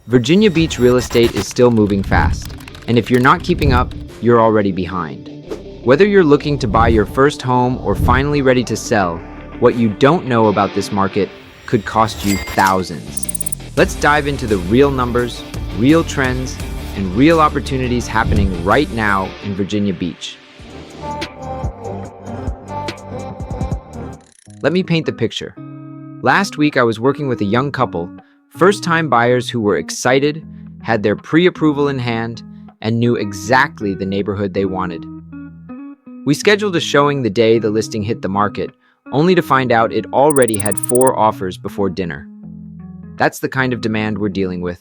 Virginia Beach real estate is still moving fast, and if you're not keeping up, you're already behind. Whether you're looking to buy your first home or finally ready to sell, what you don't know about this market could cost you thousands. Let's dive into the real numbers, real trends, and real opportunities happening right now in Virginia Beach. Let me paint the picture. Last week, I was working with a young couple, first-time buyers who were excited, had their pre-approval in hand, and knew exactly the neighborhood they wanted. We scheduled a showing the day the listing hit the market, only to find out it already had 4 offers before dinner. That's the kind of demand we're dealing with.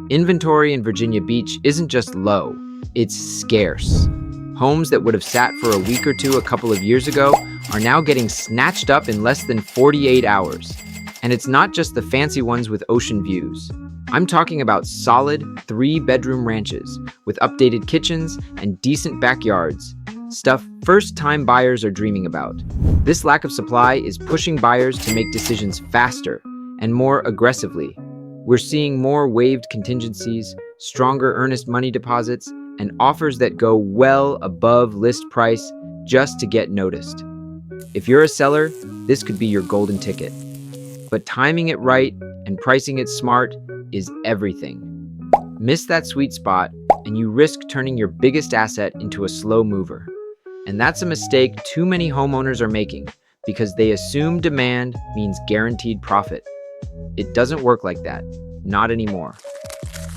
Inventory in Virginia Beach isn't just low, it's scarce. Homes that would have sat for a week or two a couple of years ago are now getting snatched up in less than 48 hours. And it's not just the fancy ones with ocean views. I'm talking about solid 3-bedroom ranches with updated kitchens and decent backyards. Stuff first-time buyers are dreaming about. This lack of supply is pushing buyers to make decisions faster and more aggressively. We're seeing more waived contingencies, stronger earnest money deposits, and offers that go well above list price just to get noticed. If you're a seller, this could be your golden ticket. But timing it right and pricing it smart is everything. Miss that sweet spot and you risk turning your biggest asset into a slow mover. And that's a mistake too many homeowners are making because they assume demand means guaranteed profit. It doesn't work like that, not anymore.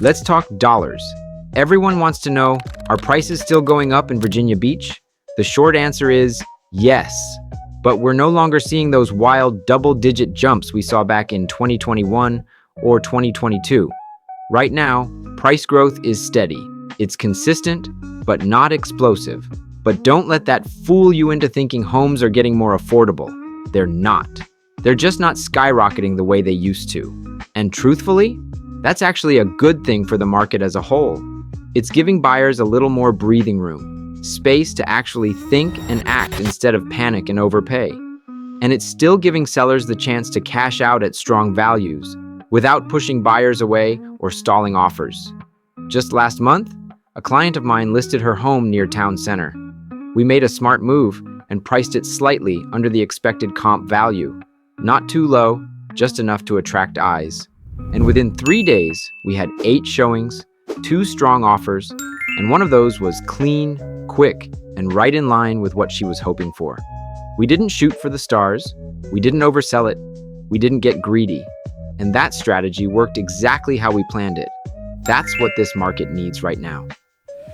Let's talk dollars. Everyone wants to know, are prices still going up in Virginia Beach? The short answer is yes. But we're no longer seeing those wild double-digit jumps we saw back in 2021 or 2022. Right now, price growth is steady. It's consistent, but not explosive. But don't let that fool you into thinking homes are getting more affordable. They're not. They're just not skyrocketing the way they used to. And truthfully, that's actually a good thing for the market as a whole. It's giving buyers a little more breathing room. Space to actually think and act instead of panic and overpay. And it's still giving sellers the chance to cash out at strong values without pushing buyers away or stalling offers. Just last month, a client of mine listed her home near town center. We made a smart move and priced it slightly under the expected comp value. Not too low, just enough to attract eyes. And within 3 days, we had 8 showings, 2 strong offers, and one of those was clean, quick, and right in line with what she was hoping for. We didn't shoot for the stars, we didn't oversell it, we didn't get greedy. And that strategy worked exactly how we planned it. That's what this market needs right now.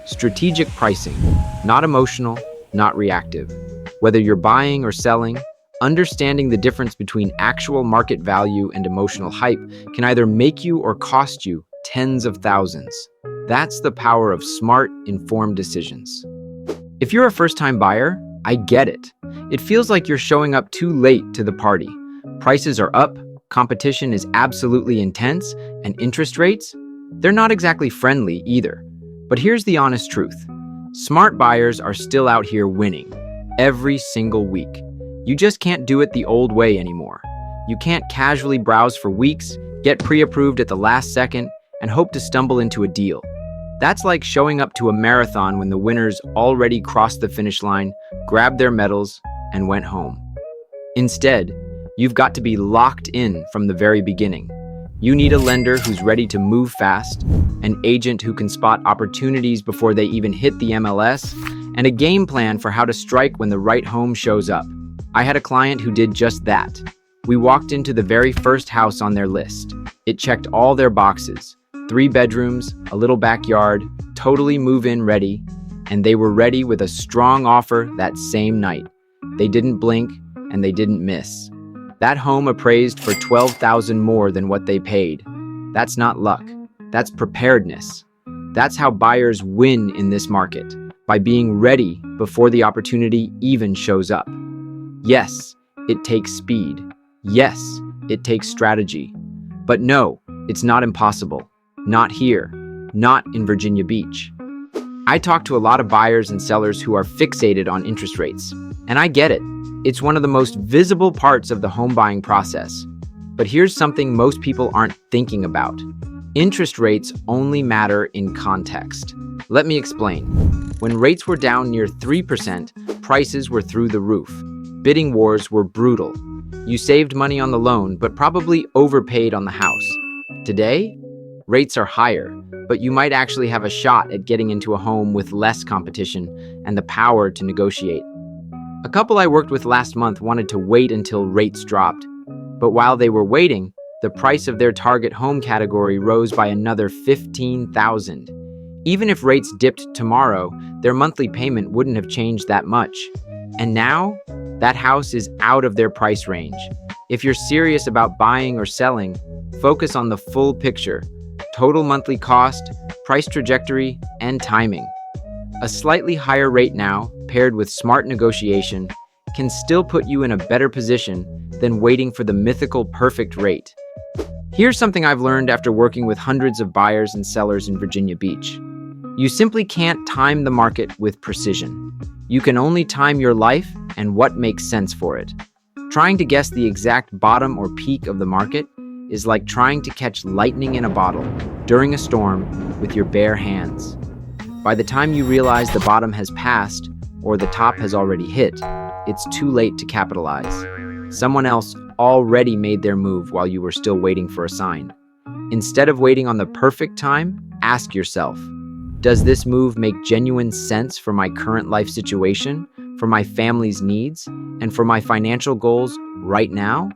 Strategic pricing, not emotional, not reactive. Whether you're buying or selling, understanding the difference between actual market value and emotional hype can either make you or cost you tens of thousands. That's the power of smart, informed decisions. If you're a first-time buyer, I get it. It feels like you're showing up too late to the party. Prices are up, competition is absolutely intense, and interest rates? They're not exactly friendly either. But here's the honest truth. Smart buyers are still out here winning every single week. You just can't do it the old way anymore. You can't casually browse for weeks, get pre-approved at the last second, and hope to stumble into a deal. That's like showing up to a marathon when the winners already crossed the finish line, grabbed their medals, and went home. Instead, you've got to be locked in from the very beginning. You need a lender who's ready to move fast, an agent who can spot opportunities before they even hit the MLS, and a game plan for how to strike when the right home shows up. I had a client who did just that. We walked into the very first house on their list. It checked all their boxes. 3 bedrooms, a little backyard, totally move-in ready, and they were ready with a strong offer that same night. They didn't blink, and they didn't miss. That home appraised for $12,000 more than what they paid. That's not luck. That's preparedness. That's how buyers win in this market, by being ready before the opportunity even shows up. Yes, it takes speed. Yes, it takes strategy. But no, it's not impossible. Not here. Not in Virginia Beach. I talk to a lot of buyers and sellers who are fixated on interest rates, and I get it. It's one of the most visible parts of the home buying process. But here's something most people aren't thinking about. Interest rates only matter in context. Let me explain. When rates were down near 3%, prices were through the roof. Bidding wars were brutal. You saved money on the loan, but probably overpaid on the house. Today, rates are higher, but you might actually have a shot at getting into a home with less competition and the power to negotiate. A couple I worked with last month wanted to wait until rates dropped, but while they were waiting, the price of their target home category rose by another $15,000. Even if rates dipped tomorrow, their monthly payment wouldn't have changed that much. And now, that house is out of their price range. If you're serious about buying or selling, focus on the full picture: total monthly cost, price trajectory, and timing. A slightly higher rate now, paired with smart negotiation, can still put you in a better position than waiting for the mythical perfect rate. Here's something I've learned after working with hundreds of buyers and sellers in Virginia Beach. You simply can't time the market with precision. You can only time your life and what makes sense for it. Trying to guess the exact bottom or peak of the market is like trying to catch lightning in a bottle during a storm with your bare hands. By the time you realize the bottom has passed or the top has already hit, it's too late to capitalize. Someone else already made their move while you were still waiting for a sign. Instead of waiting on the perfect time, ask yourself, does this move make genuine sense for my current life situation, for my family's needs, and for my financial goals right now?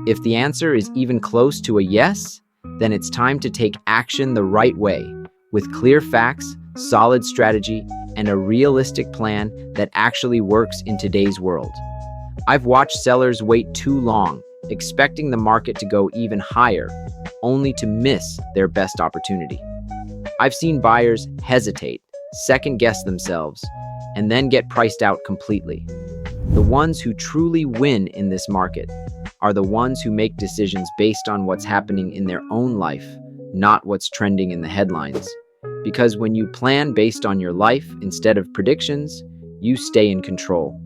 If the answer is even close to a yes, then it's time to take action the right way, with clear facts, solid strategy, and a realistic plan that actually works in today's world. I've watched sellers wait too long, expecting the market to go even higher, only to miss their best opportunity. I've seen buyers hesitate, second-guess themselves, and then get priced out completely. The ones who truly win in this market are the ones who make decisions based on what's happening in their own life, not what's trending in the headlines. Because when you plan based on your life instead of predictions, you stay in control.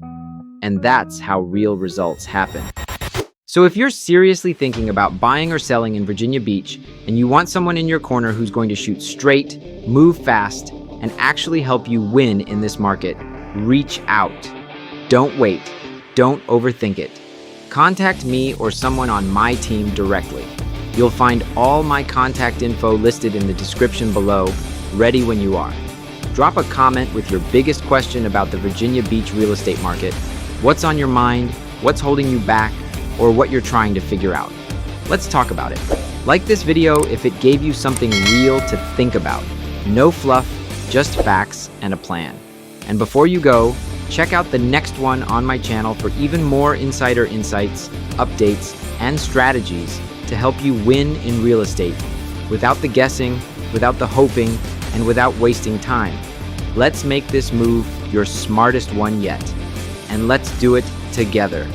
And that's how real results happen. So if you're seriously thinking about buying or selling in Virginia Beach, and you want someone in your corner who's going to shoot straight, move fast, and actually help you win in this market, reach out. Don't wait. Don't overthink it. Contact me or someone on my team directly. You'll find all my contact info listed in the description below, ready when you are. Drop a comment with your biggest question about the Virginia Beach real estate market, what's on your mind, what's holding you back, or what you're trying to figure out. Let's talk about it. Like this video if it gave you something real to think about. No fluff, just facts and a plan. And before you go, check out the next one on my channel for even more insider insights, updates, and strategies to help you win in real estate without the guessing, without the hoping, and without wasting time. Let's make this move your smartest one yet. And let's do it together.